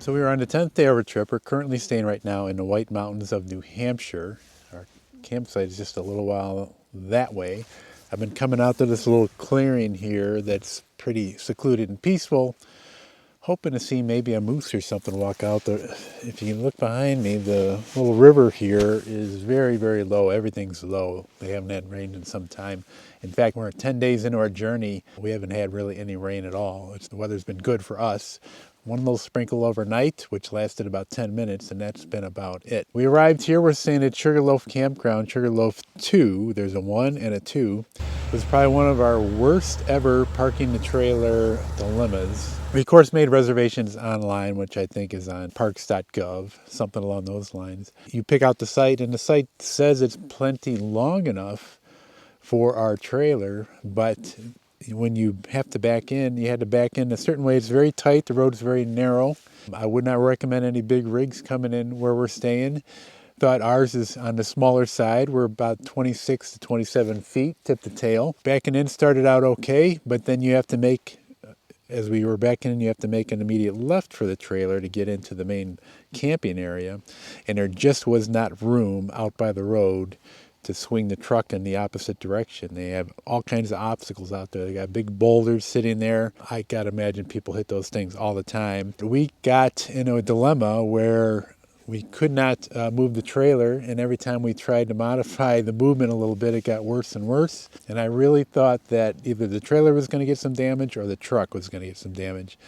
So we were on the 10th day of our trip. We're currently staying right now in the White Mountains of New Hampshire. Our campsite is just a little while that way. I've been coming out to this little clearing here that's pretty secluded and peaceful, hoping to see maybe a moose or something walk out there. If you can look behind me, the little river here is very, very low. Everything's low. They haven't had rain in some time. In fact, we're 10 days into our journey. We haven't had really any rain at all. The weather's been good for us. One little sprinkle overnight, which lasted about 10 minutes, and that's been about it. We arrived here, we're staying at Sugarloaf Campground, Sugarloaf 2. There's a 1 and a 2. It was probably one of our worst ever parking the trailer dilemmas. We, of course, made reservations online, which I think is on parks.gov, something along those lines. You pick out the site, and the site says it's plenty long enough for our trailer, but when you have to back in, you had to back in a certain way. It's very tight. The road is very narrow. I would not recommend any big rigs coming in where we're staying. Thought ours is on the smaller side. We're about 26 to 27 feet tip to tail. Backing in started out okay, but then you have to make, as we were backing in, you have to make an immediate left for the trailer to get into the main camping area. And there just was not room out by the road to swing the truck in the opposite direction. They have all kinds of obstacles out there. They got big boulders sitting there. I gotta imagine people hit those things all the time. We got into a dilemma where we could not move the trailer, and every time we tried to modify the movement a little bit, it got worse and worse. And I really thought that either the trailer was going to get some damage or the truck was going to get some damage.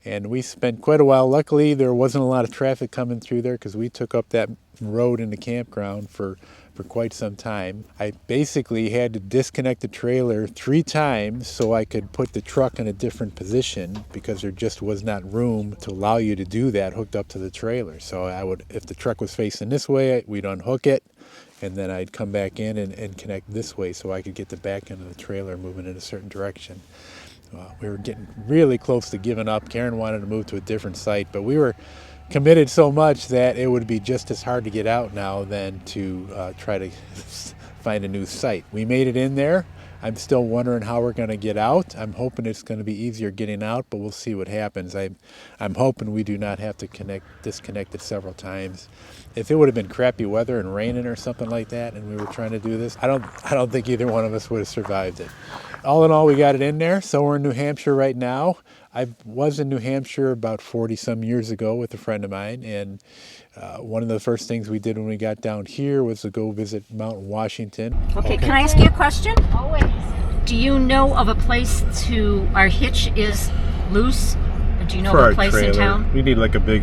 And we spent quite a while. Luckily, there wasn't a lot of traffic coming through there because we took up that road in the campground for quite some time. I basically had to disconnect the trailer 3 times so I could put the truck in a different position because there just was not room to allow you to do that hooked up to the trailer. So I would, if the truck was facing this way, we'd unhook it, and then I'd come back in and connect this way so I could get the back end of the trailer moving in a certain direction. We were getting really close to giving up. Karen wanted to move to a different site, but we were committed so much that it would be just as hard to get out now than to try to find a new site. We made it in there. I'm still wondering how we're going to get out. I'm hoping it's going to be easier getting out, but we'll see what happens. I'm hoping we do not have to disconnect it several times. If it would have been crappy weather and raining or something like that, and we were trying to do this, I don't think either one of us would have survived it. All in all, we got it in there. So we're in New Hampshire right now. I was in New Hampshire about 40-some years ago with a friend of mine, and one of the first things we did when we got down here was to go visit Mount Washington. Okay, can I ask you a question? Always. Do you know of a place our hitch is loose? Or do you know of a place in town? We need like a big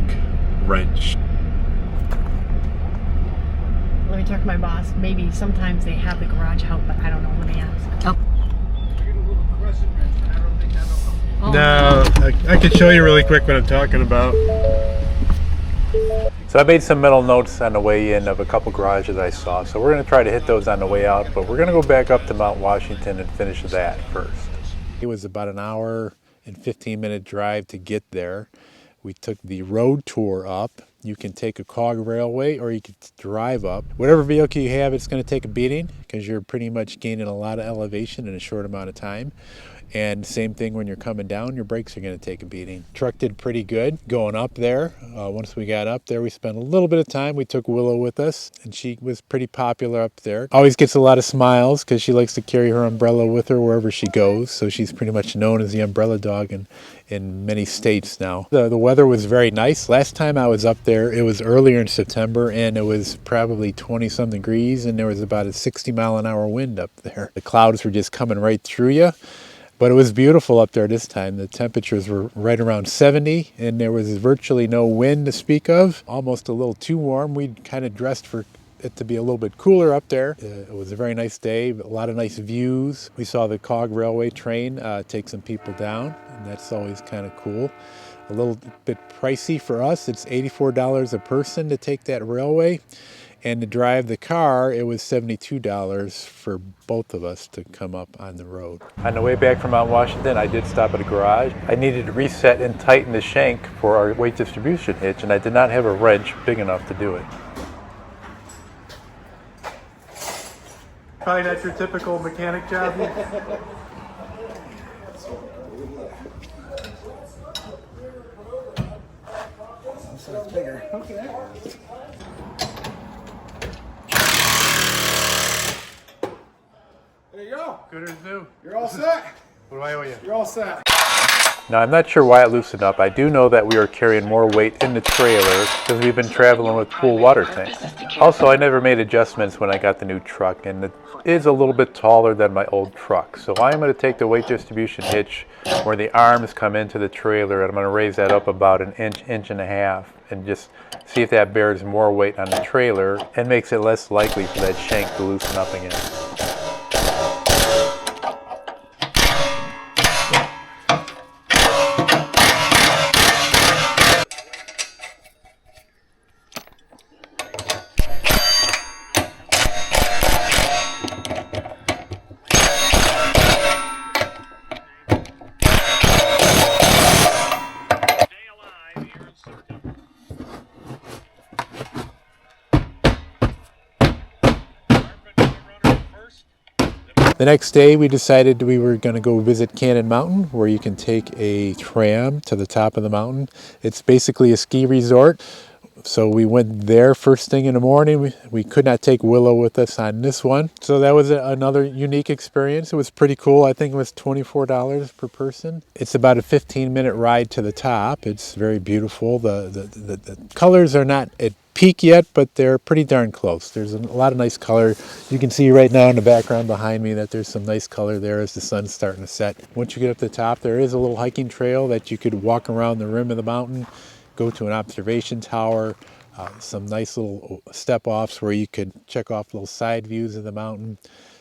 wrench. Let me talk to my boss. Maybe sometimes they have the garage help, but I don't know. Let me ask. Oh. No, I can show you really quick what I'm talking about. So I made some mental notes on the way in of a couple garages I saw. So we're going to try to hit those on the way out, but we're going to go back up to Mount Washington and finish that first. It was about an hour and 15-minute drive to get there. We took the road tour up. You can take a cog railway or you can drive up. Whatever vehicle you have, it's going to take a beating because you're pretty much gaining a lot of elevation in a short amount of time. And same thing when you're coming down, your brakes are going to take a beating. Truck did pretty good going up there. Once we got up there, we spent a little bit of time. We took Willow with us, and she was pretty popular up there. Always gets a lot of smiles because she likes to carry her umbrella with her wherever she goes. So she's pretty much known as the umbrella dog in many states now. The weather was very nice. Last time I was up there, it was earlier in September, and it was probably 20-something degrees, and there was about a 60-mile-an-hour wind up there. The clouds were just coming right through you. But it was beautiful up there this time. The temperatures were right around 70, and there was virtually no wind to speak of. Almost a little too warm. We kind of dressed for it to be a little bit cooler up there. It was a very nice day, a lot of nice views. We saw the cog railway train take some people down, and that's always kind of cool. A little bit pricey for us. It's $84 a person to take that railway. And to drive the car, it was $72 for both of us to come up on the road. On the way back from Mount Washington, I did stop at a garage. I needed to reset and tighten the shank for our weight distribution hitch, and I did not have a wrench big enough to do it. Probably not your typical mechanic job. so it's bigger. Okay. There you go. Good as new. You're all set. What do I owe you? You're all set. Now, I'm not sure why it loosened up. I do know that we were carrying more weight in the trailer because we've been traveling with full water tanks. Also, I never made adjustments when I got the new truck, and it is a little bit taller than my old truck. So I'm going to take the weight distribution hitch where the arms come into the trailer, and I'm going to raise that up about an inch, inch and a half, and just see if that bears more weight on the trailer and makes it less likely for that shank to loosen up again. The next day we decided we were going to go visit Cannon Mountain, where you can take a tram to the top of the mountain. It's basically a ski resort. So we went there first thing in the morning. We could not take Willow with us on this one. So that was another unique experience. It was pretty cool. I think it was $24 per person. It's about a 15-minute ride to the top. It's very beautiful. The colors are not at peak yet, but they're pretty darn close. There's a lot of nice color. You can see right now in the background behind me that there's some nice color there as the sun's starting to set. Once you get up to the top, there is a little hiking trail that you could walk around the rim of the mountain, go to an observation tower, some nice little step-offs where you could check off little side views of the mountain.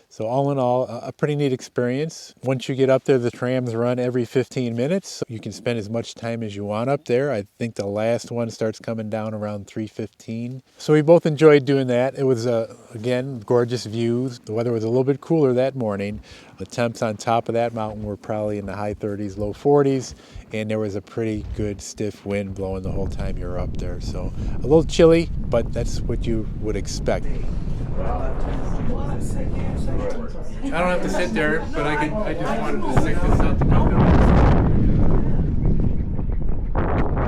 So all in all, a pretty neat experience. Once you get up there, the trams run every 15 minutes. So you can spend as much time as you want up there. I think the last one starts coming down around 3:15. So we both enjoyed doing that. It was, again, gorgeous views. The weather was a little bit cooler that morning. The temps on top of that mountain were probably in the high 30s, low 40s. And there was a pretty good stiff wind blowing the whole time you were up there. So a little chilly, but that's what you would expect. I don't have to sit there, but I just wanted to stick this out the window.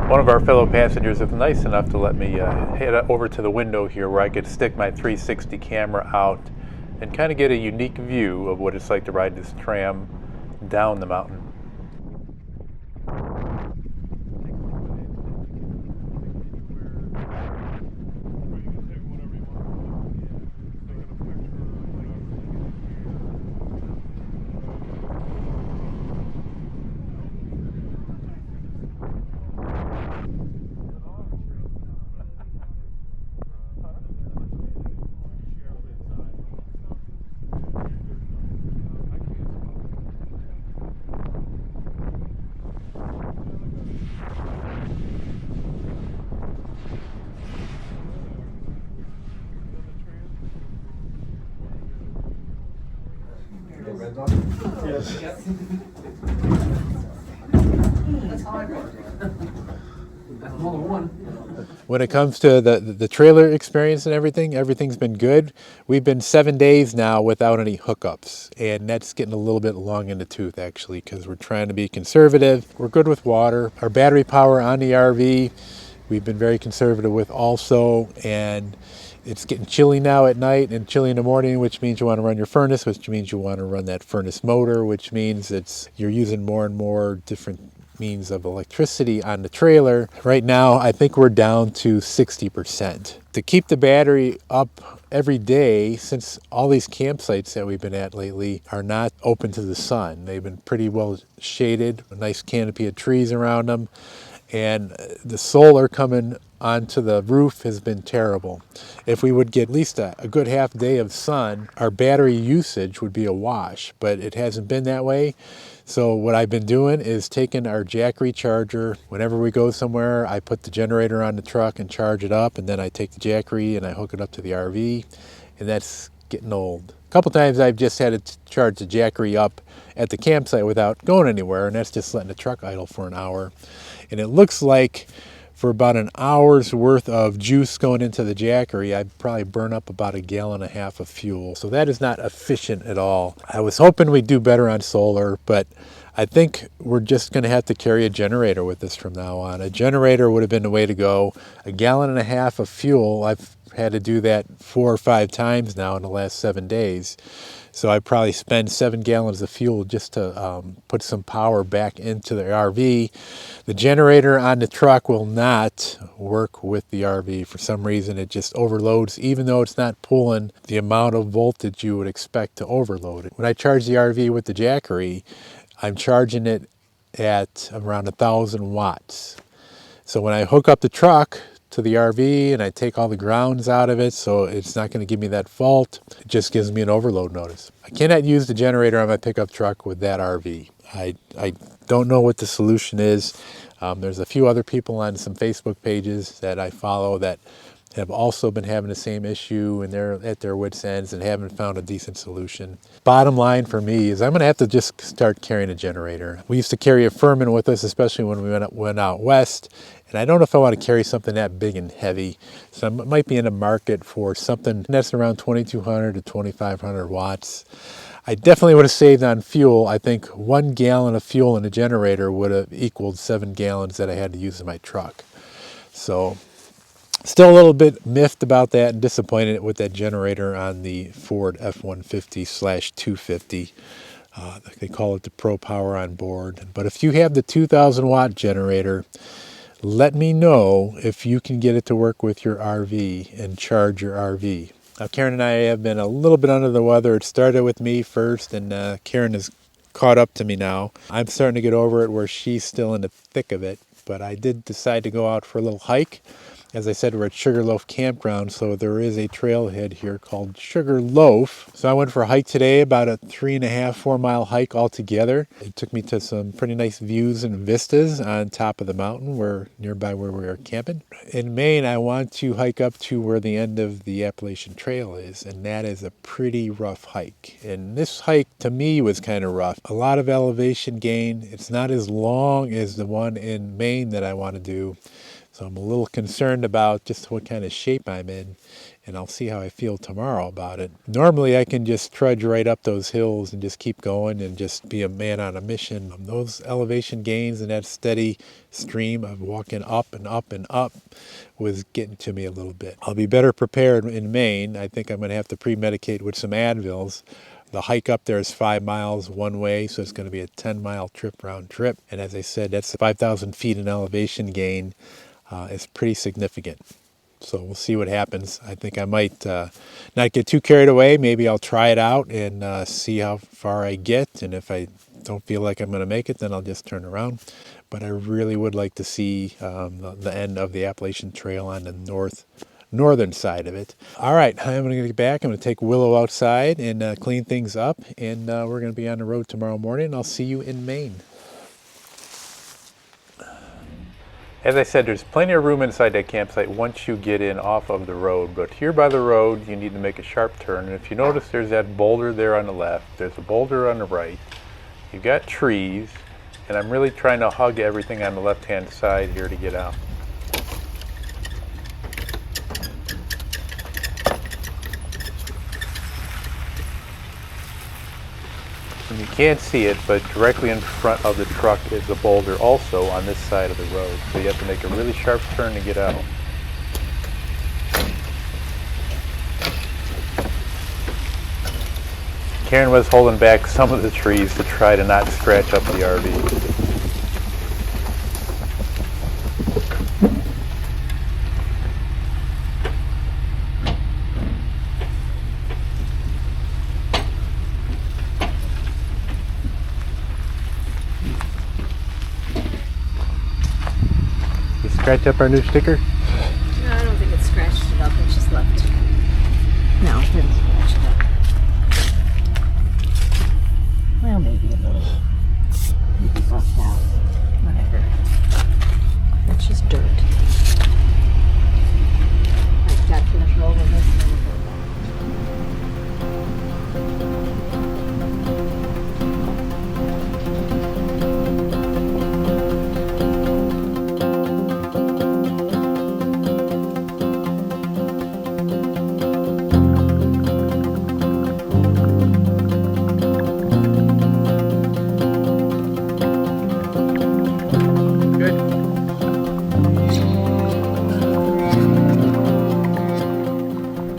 One of our fellow passengers was nice enough to let me head over to the window here where I could stick my 360 camera out and kind of get a unique view of what it's like to ride this tram down the mountain. When it comes to the trailer experience and everything's been good. We've been 7 days now without any hookups, and that's getting a little bit long in the tooth actually, because we're trying to be conservative. We're good with water. Our battery power on the RV, we've been very conservative with also, and it's getting chilly now at night and chilly in the morning, which means you want to run your furnace, which means you want to run that furnace motor, which means you're using more and more different means of electricity on the trailer. Right now, I think we're down to 60%. To keep the battery up every day, since all these campsites that we've been at lately are not open to the sun, they've been pretty well shaded, a nice canopy of trees around them, and the solar coming onto the roof has been terrible. If we would get at least a good half day of sun, our battery usage would be a wash, but it hasn't been that way. So what I've been doing is taking our jack recharger. Whenever we go somewhere, I put the generator on the truck and charge it up, and then I take the Jackery and I hook it up to the RV, and that's getting old. A couple times I've just had to charge the Jackery up at the campsite without going anywhere, and that's just letting the truck idle for an hour. And it looks like for about an hour's worth of juice going into the Jackery, I'd probably burn up about 1.5 gallons of fuel. So that is not efficient at all. I was hoping we'd do better on solar, but I think we're just going to have to carry a generator with us from now on. A generator would have been the way to go. 1.5 gallons of fuel, I've had to do that 4 or 5 times now in the last 7 days. So I probably spend 7 gallons of fuel just to put some power back into the RV. The generator on the truck will not work with the RV. For some reason, it just overloads, even though it's not pulling the amount of voltage you would expect to overload it. When I charge the RV with the Jackery, I'm charging it at around 1,000 watts. So when I hook up the truck to the RV and I take all the grounds out of it, so it's not going to give me that fault, it just gives me an overload notice. I cannot use the generator on my pickup truck with that RV. I don't know what the solution is. There's a few other people on some Facebook pages that I follow that have also been having the same issue, and they're at their wits' ends and haven't found a decent solution. Bottom line for me is I'm going to have to just start carrying a generator. We used to carry a Furman with us, especially when we went out west, and I don't know if I want to carry something that big and heavy. So I might be in the market for something that's around 2,200 to 2,500 watts. I definitely would have saved on fuel. I think 1 gallon of fuel in a generator would have equaled 7 gallons that I had to use in my truck. So still a little bit miffed about that and disappointed with that generator on the Ford F-150/250. They call it the Pro Power on board. But if you have the 2,000 watt generator, let me know if you can get it to work with your RV and charge your RV. Now, Karen and I have been a little bit under the weather. It started with me first, and Karen has caught up to me now. I'm starting to get over it where she's still in the thick of it, but I did decide to go out for a little hike. As I said, we're at Sugarloaf Campground, so there is a trailhead here called Sugarloaf. So I went for a hike today, about a 3.5, 4 mile hike altogether. It took me to some pretty nice views and vistas on top of the mountain nearby where we are camping. In Maine, I want to hike up to where the end of the Appalachian Trail is, and that is a pretty rough hike. And this hike, to me, was kind of rough. A lot of elevation gain. It's not as long as the one in Maine that I want to do. So I'm a little concerned about just what kind of shape I'm in, and I'll see how I feel tomorrow about it. Normally I can just trudge right up those hills and just keep going and just be a man on a mission. Those elevation gains and that steady stream of walking up and up and up was getting to me a little bit. I'll be better prepared in Maine. I think I'm going to have to pre-medicate with some Advils. The hike up there is 5 miles one way, so it's going to be a 10-mile trip round trip. And as I said, that's 5,000 feet in elevation gain. It's pretty significant. So we'll see what happens. I think I might not get too carried away. Maybe I'll try it out and see how far I get. And if I don't feel like I'm going to make it, then I'll just turn around. But I really would like to see the end of the Appalachian Trail on the northern side of it. All right, I'm going to get back. I'm going to take Willow outside and clean things up. And we're going to be on the road tomorrow morning. I'll see you in Maine. As I said, there's plenty of room inside that campsite once you get in off of the road. But here by the road, you need to make a sharp turn. And if you notice, there's that boulder there on the left. There's a boulder on the right. You've got trees. And I'm really trying to hug everything on the left-hand side here to get out. And you can't see it, but directly in front of the truck is a boulder also on this side of the road. So you have to make a really sharp turn to get out. Karen was holding back some of the trees to try to not scratch up the RV. Scratch up our new sticker? No, I don't think it scratched it up. It just left. No, it didn't scratch it up. Well, maybe a little. Maybe buffed out. Whatever. It's just dirt. I've got control of this.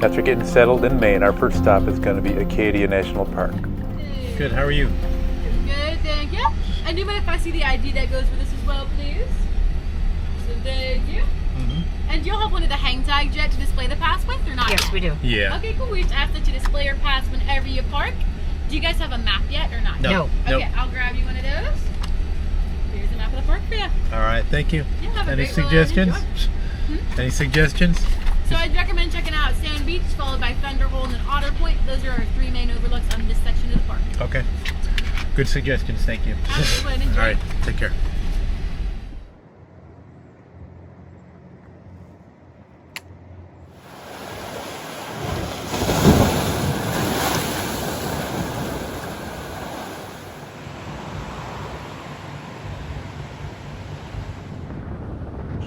After getting settled in Maine, our first stop is going to be Acadia National Park. Good, how are you? Good, thank you. And do you mind if I see the ID that goes with this as well, please? So thank you. And do you have one of the hang tags yet to display the pass with, or not? Yes, we do. Yeah. Okay, cool. We just ask that you display your pass whenever you park. Do you guys have a map yet, or not? No. Okay, I'll grab you one of those. Here's the map of the park for you. All right, thank you. Yeah, have a Any great one. suggestions? Enjoy. Any suggestions? So I'd recommend checking out Sand Beach, followed by Thunderhole and then Otter Point. Those are our three main overlooks on this section of the park. Okay. Good suggestions, thank you. Absolutely, enjoy. All right, take care.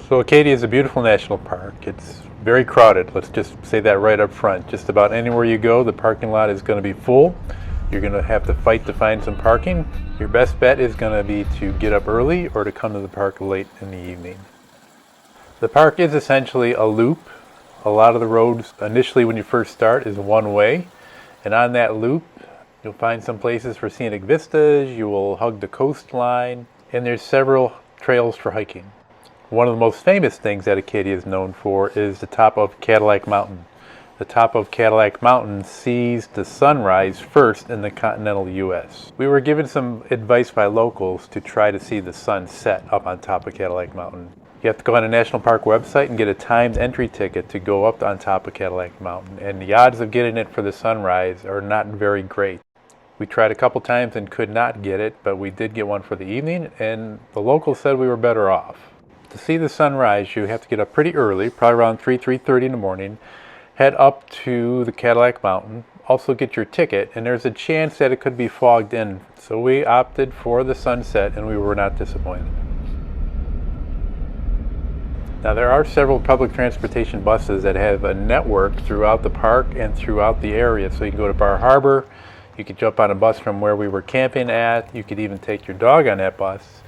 So Acadia is a beautiful national park. It's very crowded. Let's just say that right up front. Just about anywhere you go, the parking lot is going to be full. You're going to have to fight to find some parking. Your best bet is going to be to get up early or to come to the park late in the evening. The park is essentially a loop. A lot of the roads initially when you first start is one way. And on that loop, you'll find some places for scenic vistas. You will hug the coastline. And there's several trails for hiking. One of the most famous things that Acadia is known for is the top of Cadillac Mountain. The top of Cadillac Mountain sees the sunrise first in the continental U.S. We were given some advice by locals to try to see the sun set up on top of Cadillac Mountain. You have to go on a national park website and get a timed entry ticket to go up on top of Cadillac Mountain, and the odds of getting it for the sunrise are not very great. We tried a couple times and could not get it, but we did get one for the evening, and the locals said we were better off. To see the sunrise, you have to get up pretty early, probably around 3:30 in the morning, head up to the Cadillac Mountain, also get your ticket, and there's a chance that it could be fogged in. So we opted for the sunset, and we were not disappointed. Now there are several public transportation buses that have a network throughout the park and throughout the area. So you can go to Bar Harbor, you could jump on a bus from where we were camping at, you could even take your dog on that bus.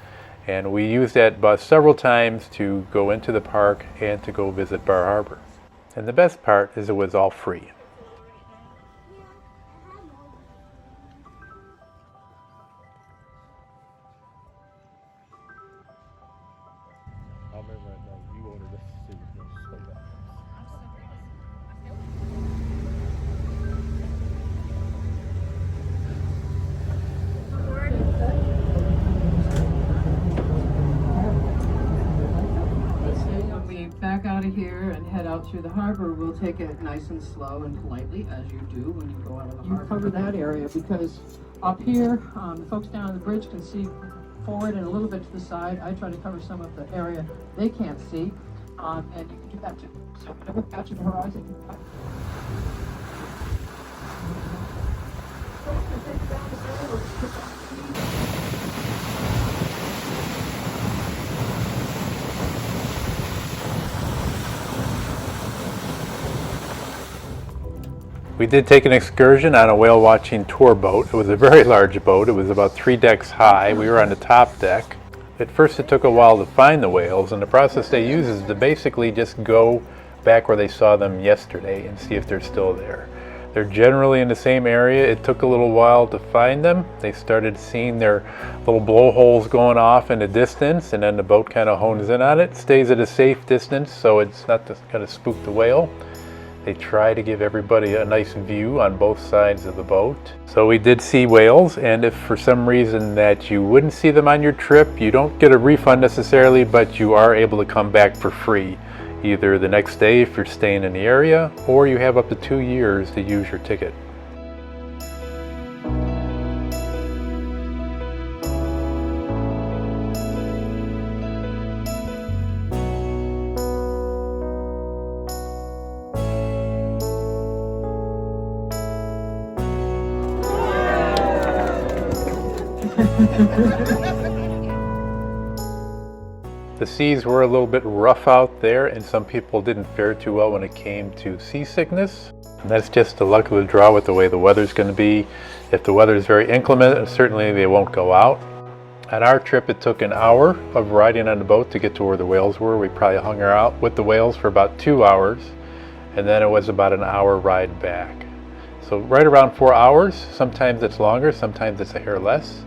And we used that bus several times to go into the park and to go visit Bar Harbor. And the best part is it was all free. When we back out of here and head out through the harbor, we'll take it nice and slow and politely, as you do when you go out of the harbor. You cover that area because up here, the folks down on the bridge can see forward and a little bit to the side. I try to cover some of the area they can't see, and you can do that too. So whenever you catch the horizon, you cut. We did take an excursion on a whale watching tour boat. It was a very large boat. It was about 3 decks high. We were on the top deck. At first it took a while to find the whales, and the process they use is to basically just go back where they saw them yesterday and see if they're still there. They're generally in the same area. It took a little while to find them. They started seeing their little blowholes going off in the distance, and then the boat kind of hones in on it, stays at a safe distance so it's not to kind of spook the whale. They try to give everybody a nice view on both sides of the boat. So we did see whales, and if for some reason that you wouldn't see them on your trip, you don't get a refund necessarily, but you are able to come back for free. Either the next day if you're staying in the area, or you have up to 2 years to use your ticket. The seas were a little bit rough out there, and some people didn't fare too well when it came to seasickness. And that's just the luck of the draw with the way the weather's going to be. If the weather is very inclement, certainly they won't go out. On our trip, it took an hour of riding on the boat to get to where the whales were. We probably hung out with the whales for about 2 hours. and then it was about an hour ride back. So right around 4 hours. Sometimes it's longer, sometimes it's a hair less.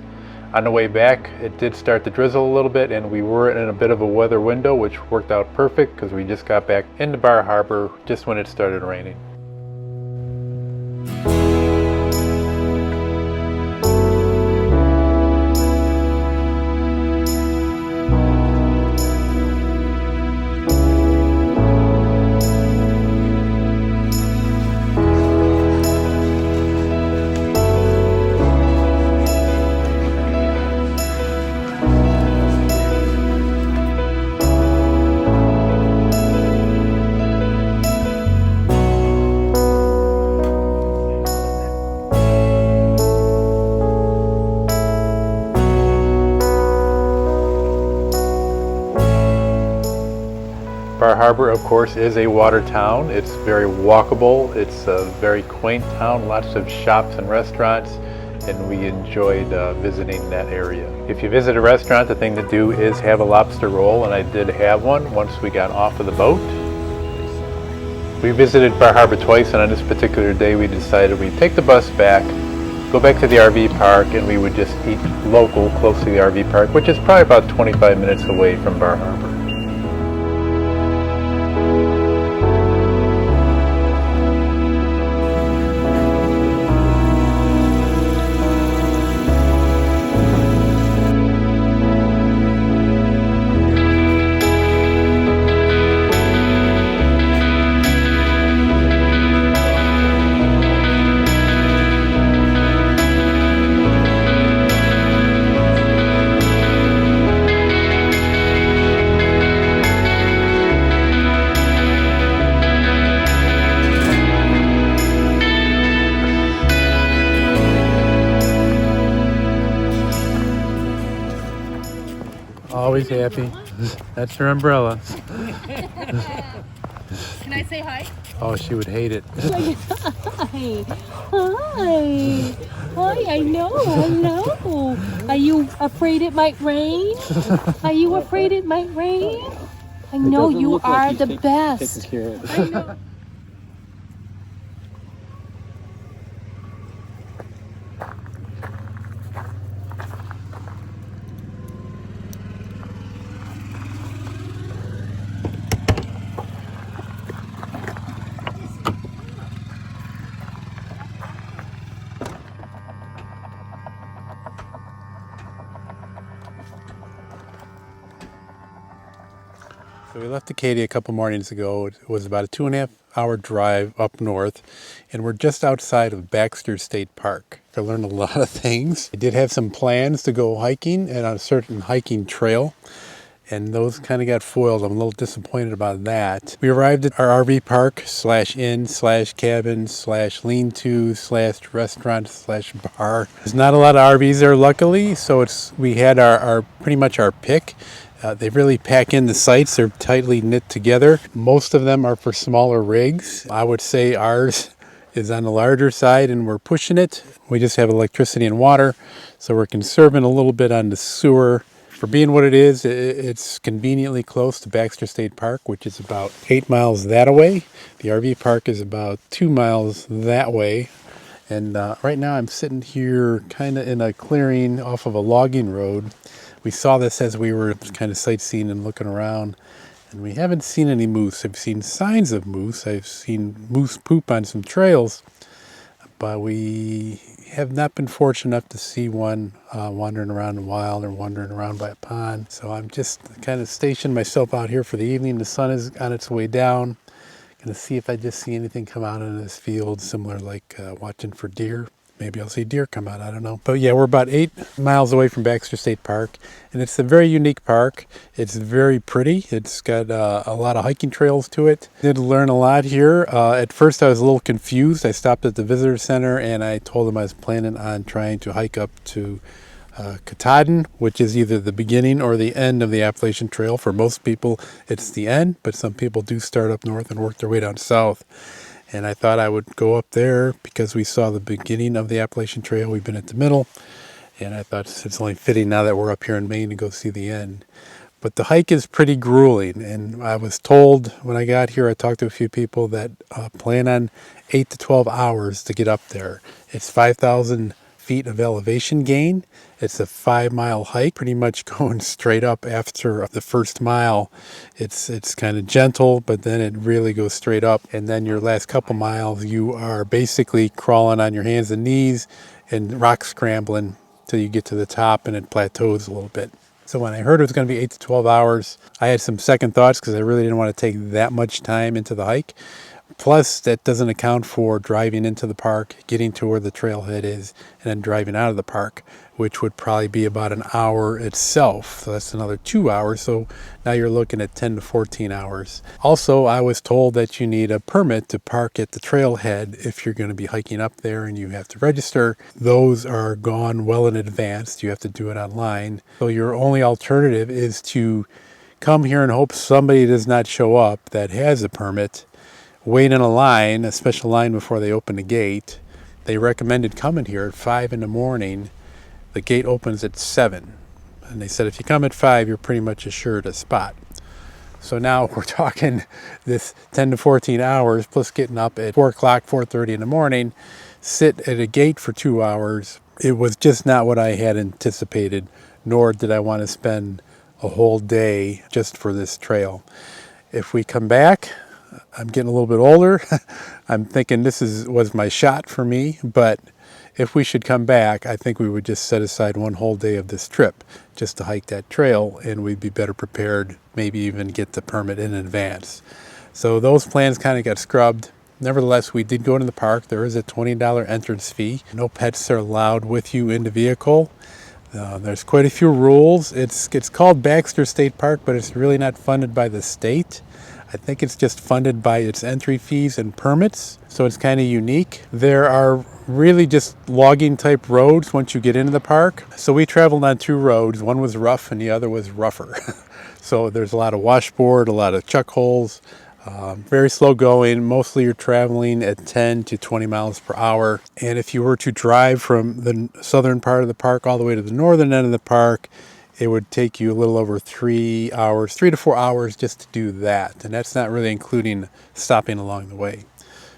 On the way back, it did start to drizzle a little bit, and we were in a bit of a weather window, which worked out perfect because we just got back into Bar Harbor just when it started raining. Bar Harbor, of course, is a water town. It's very walkable. It's a very quaint town, lots of shops and restaurants, and we enjoyed visiting that area. If you visit a restaurant, the thing to do is have a lobster roll, and I did have one once we got off of the boat. We visited Bar Harbor twice, and on this particular day we decided we'd take the bus back, go back to the RV park, and we would just eat local close to the RV park, which is probably about 25 minutes away from Bar Harbor. Always happy. That's her umbrella. Can I say hi? Oh, she would hate it. Hi. Hi. Hi, I know. Are you afraid it might rain? Are you afraid it might rain? I know you are the best. I know. So we left Acadia a couple mornings ago. It was about a 2.5-hour drive up north, and we're just outside of Baxter State Park. I learned a lot of things. I did have some plans to go hiking and on a certain hiking trail, and those kind of got foiled. I'm a little disappointed about that. We arrived at our RV park /inn/cabin/lean-to/restaurant/bar. There's not a lot of RVs there, luckily, so we had our pretty much our pick. They really pack in the sites. They're tightly knit together. Most of them are for smaller rigs. I would say ours is on the larger side, and we're pushing it. We just have electricity and water, so we're conserving a little bit on the sewer. For being what it is, it's conveniently close to Baxter State Park, which is about 8 miles that way. The RV park is about 2 miles that way. And right now I'm sitting here kind of in a clearing off of a logging road. We saw this as we were kind of sightseeing and looking around, and we haven't seen any moose. I've seen signs of moose. I've seen moose poop on some trails, but we have not been fortunate enough to see one wandering around the wild or wandering around by a pond. So I'm just kind of stationed myself out here for the evening. The sun is on its way down. Going to see if I just see anything come out in this field, similar like watching for deer. Maybe I'll see deer come out, I don't know. But yeah, we're about 8 miles away from Baxter State Park, and it's a very unique park. It's very pretty. It's got a lot of hiking trails to it. Did learn a lot here. At first I was a little confused. I stopped at the visitor center and I told them I was planning on trying to hike up to Katahdin, which is either the beginning or the end of the Appalachian Trail. For most people, it's the end, but some people do start up north and work their way down south. And I thought I would go up there because we saw the beginning of the Appalachian Trail. We've been at the middle, and I thought it's only fitting now that we're up here in Maine to go see the end. But the hike is pretty grueling, and I was told when I got here, I talked to a few people that plan on 8 to 12 hours to get up there. It's 5,000 feet of elevation gain. It's a 5-mile hike, pretty much going straight up after the first mile. It's kind of gentle, but then it really goes straight up. And then your last couple miles, you are basically crawling on your hands and knees and rock scrambling till you get to the top, and it plateaus a little bit. So when I heard it was going to be 8 to 12 hours, I had some second thoughts because I really didn't want to take that much time into the hike. Plus, that doesn't account for driving into the park, getting to where the trailhead is, and then driving out of the park, which would probably be about an hour itself. So that's another 2 hours. So now you're looking at 10 to 14 hours. Also, I was told that you need a permit to park at the trailhead if you're going to be hiking up there, and you have to register. Those are gone well in advance. You have to do it online. So your only alternative is to come here and hope somebody does not show up that has a permit. Wait in a line, a special line before they open the gate. They recommended coming here at 5 in the morning. The gate opens at 7. And they said if you come at 5, you're pretty much assured a spot. So now we're talking this 10 to 14 hours plus getting up at 4 o'clock, 4:30 in the morning, sit at a gate for 2 hours. It was just not what I had anticipated, nor did I want to spend a whole day just for this trail. If we come back, I'm getting a little bit older. I'm thinking this was my shot for me, but if we should come back, I think we would just set aside one whole day of this trip just to hike that trail, and we'd be better prepared, maybe even get the permit in advance. So those plans kind of got scrubbed. Nevertheless, we did go into the park. There is a $20 entrance fee. No pets are allowed with you in the vehicle. There's quite a few rules. It's called Baxter State Park, but it's really not funded by the state. I think it's just funded by its entry fees and permits, so it's kind of unique. There are really just logging type roads once you get into the park. So we traveled on 2 roads. One was rough and the other was rougher. So there's a lot of washboard, a lot of chuck holes, very slow going. Mostly you're traveling at 10 to 20 miles per hour. And if you were to drive from the southern part of the park all the way to the northern end of the park, it would take you a little over 3 hours, 3 to 4 hours just to do that. And that's not really including stopping along the way.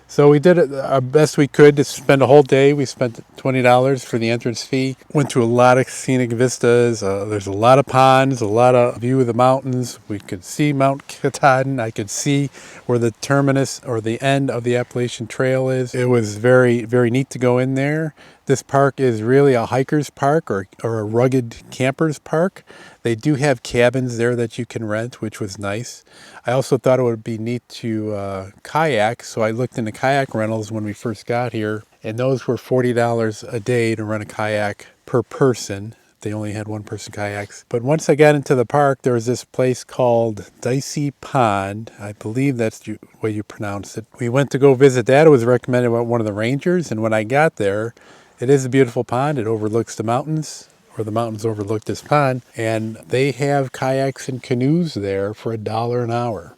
So we did it our best we could to spend a whole day. We spent $20 for the entrance fee. Went to a lot of scenic vistas. There's a lot of ponds, a lot of view of the mountains. We could see Mount Katahdin. I could see where the terminus or the end of the Appalachian Trail is. It was very, very neat to go in there. This park is really a hiker's park or a rugged camper's park. They do have cabins there that you can rent, which was nice. I also thought it would be neat to kayak, so I looked into kayak rentals when we first got here, and those were $40 a day to rent a kayak per person. They only had one-person kayaks. But once I got into the park, there was this place called Dicey Pond. I believe that's the way you pronounce it. We went to go visit that. It was recommended by one of the rangers, and when I got there, it is a beautiful pond. It overlooks the mountains, or the mountains overlook this pond, and they have kayaks and canoes there for $1 an hour.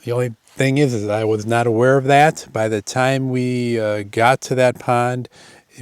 The only thing is I was not aware of that. By the time we got to that pond,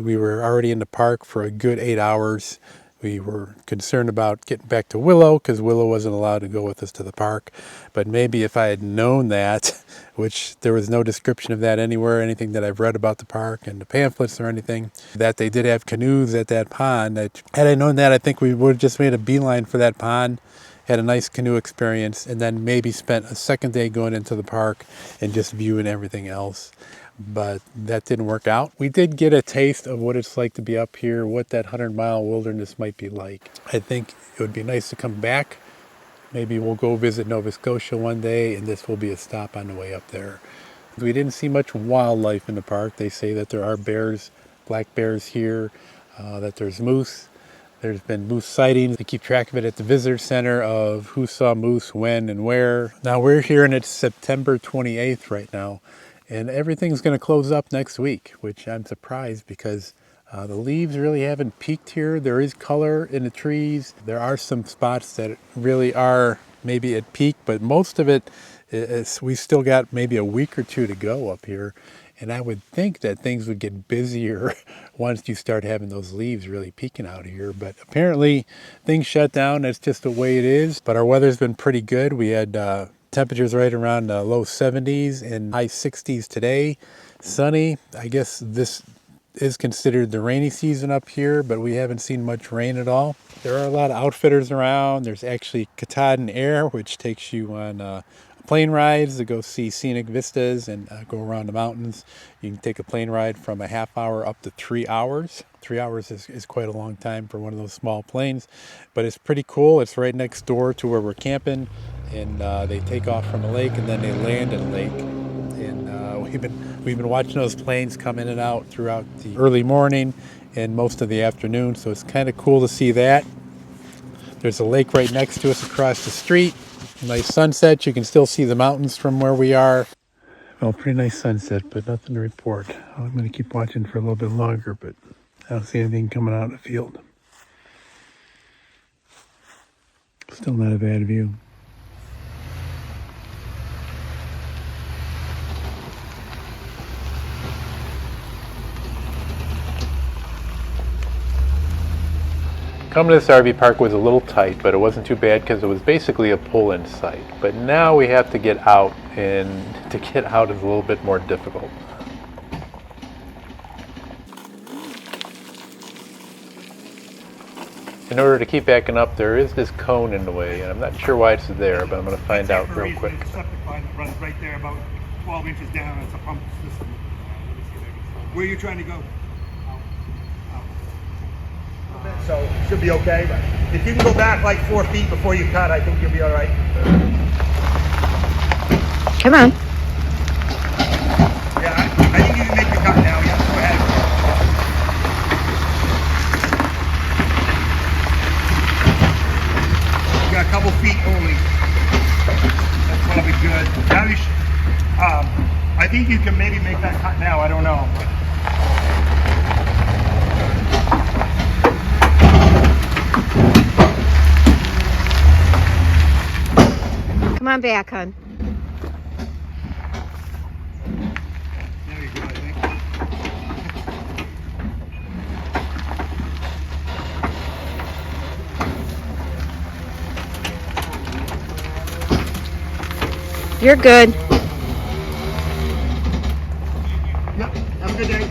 we were already in the park for a good 8 hours. We were concerned about getting back to Willow because Willow wasn't allowed to go with us to the park. But maybe if I had known that, which there was no description of that anywhere, anything that I've read about the park and the pamphlets or anything, that they did have canoes at that pond. That had I known that, I think we would have just made a beeline for that pond, had a nice canoe experience, and then maybe spent a second day going into the park and just viewing everything else. But that didn't work out. We did get a taste of what it's like to be up here, what that 100-mile wilderness might be like. I think it would be nice to come back. Maybe we'll go visit Nova Scotia one day, and this will be a stop on the way up there. We didn't see much wildlife in the park. They say that there are bears, black bears here, that there's moose. There's been moose sightings. They keep track of it at the visitor center of who saw moose, when, and where. Now we're here and it's September 28th right now. And everything's going to close up next week, which I'm surprised because the leaves really haven't peaked here. There is color in the trees. There are some spots that really are maybe at peak, but most of it is, we still got maybe a week or two to go up here. And I would think that things would get busier once you start having those leaves really peeking out here. But apparently things shut down. That's just the way it is. But our weather's been pretty good. We had temperatures right around low 70s and high 60s today. Sunny. I guess this is considered the rainy season up here, but we haven't seen much rain at all. There are a lot of outfitters around. There's actually Katahdin Air, which takes you on plane rides to go see scenic vistas and go around the mountains. You can take a plane ride from a half hour up to 3 hours. 3 hours is quite a long time for one of those small planes, but it's pretty cool. It's right next door to where we're camping, and they take off from a lake and then they land in a lake. And we've been watching those planes come in and out throughout the early morning and most of the afternoon, so it's kind of cool to see that. There's a lake right next to us across the street. Nice sunset. You can still see the mountains from where we are. Well, pretty nice sunset, but nothing to report. I'm going to keep watching for a little bit longer, but I don't see anything coming out of the field. Still not a bad view. Coming to this RV park was a little tight, but it wasn't too bad because it was basically a pull-in site. But now we have to get out, and to get out is a little bit more difficult. In order to keep backing up, there is this cone in the way, and I'm not sure why it's there, but I'm going to find out real quick. There's a septic line that runs right there, about 12 inches down. It's a pump system. Where are you trying to go? So it should be okay. But if you can go back like 4 feet before you cut, I think you'll be all right. Come on. Yeah, I think you can make the cut now. Yeah, go ahead. You got a couple feet only. That's probably good. Now you should, I think you can maybe make that cut now. I don't know. Come on back, hon. There you go, I think. You're good. Yep, have a good day.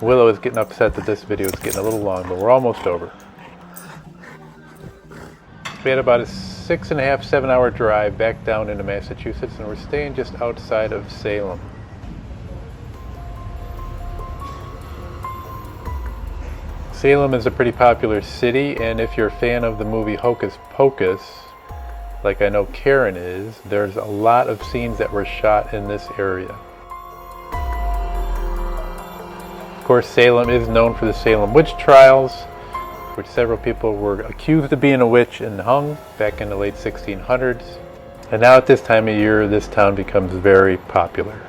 Willow is getting upset that this video is getting a little long, but we're almost over. We had about a 6.5, 7 hour drive back down into Massachusetts, and we're staying just outside of Salem. Salem is a pretty popular city, and if you're a fan of the movie Hocus Pocus, like I know Karen is, there's a lot of scenes that were shot in this area. Of course, Salem is known for the Salem witch trials, which several people were accused of being a witch and hung back in the late 1600s. And now at this time of year, this town becomes very popular.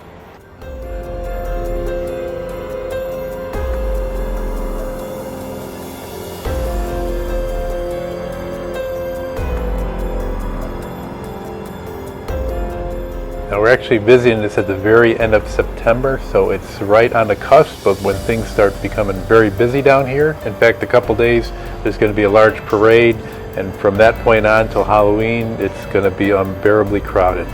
Now we're actually visiting this at the very end of September, so it's right on the cusp of when things start becoming very busy down here. In fact, a couple days there's going to be a large parade, and from that point on till Halloween, it's going to be unbearably crowded.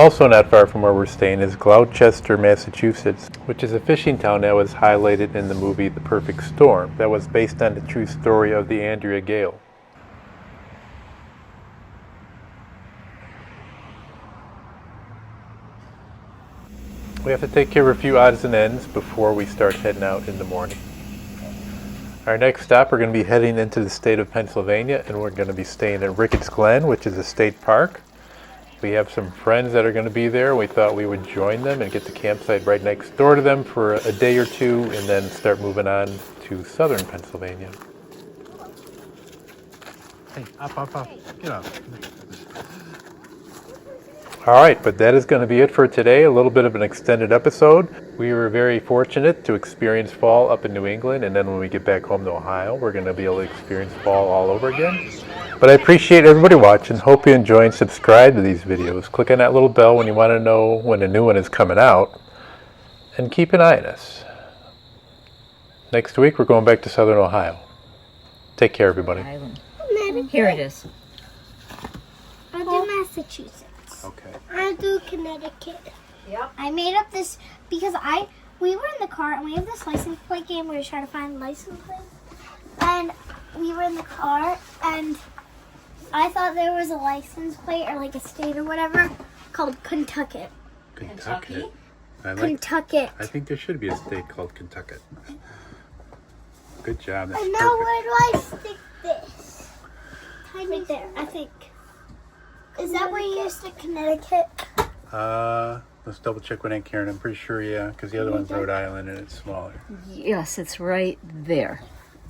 Also not far from where we're staying is Gloucester, Massachusetts, which is a fishing town that was highlighted in the movie The Perfect Storm, that was based on the true story of the Andrea Gale. We have to take care of a few odds and ends before we start heading out in the morning. Our next stop, we're going to be heading into the state of Pennsylvania, and we're going to be staying at Ricketts Glen, which is a state park. We have some friends that are going to be there. We thought we would join them and get the campsite right next door to them for a day or two, and then start moving on to southern Pennsylvania. Hey, up. Get up. All right, but that is going to be it for today. A little bit of an extended episode. We were very fortunate to experience fall up in New England, and then when we get back home to Ohio, we're going to be able to experience fall all over again. But I appreciate everybody watching. Hope you enjoy and subscribe to these videos. Click on that little bell when you want to know when a new one is coming out. And keep an eye on us. Next week, we're going back to southern Ohio. Take care, everybody. Island. Here it is. I'll do Massachusetts. Okay. I'll do Connecticut. Yep. I made up this because we were in the car and we have this license plate game where we try to find license plates. And we were in the car and I thought there was a license plate or like a state or whatever called Kentucky. Kentucky. Kentucky. I think there should be a state called Kentucky. Good job. That's And now perfect. where do I stick this? Right there, I think. Is that where you stick Connecticut? Let's double check with Aunt Karen. I'm pretty sure, yeah, because the other one's Rhode Island and it's smaller. Yes, it's right there.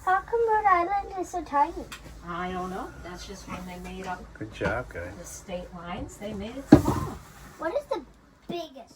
How come Rhode Island is so tiny? I don't know. That's just when they made up Good job, guys. the state lines. They made it small. What is the biggest?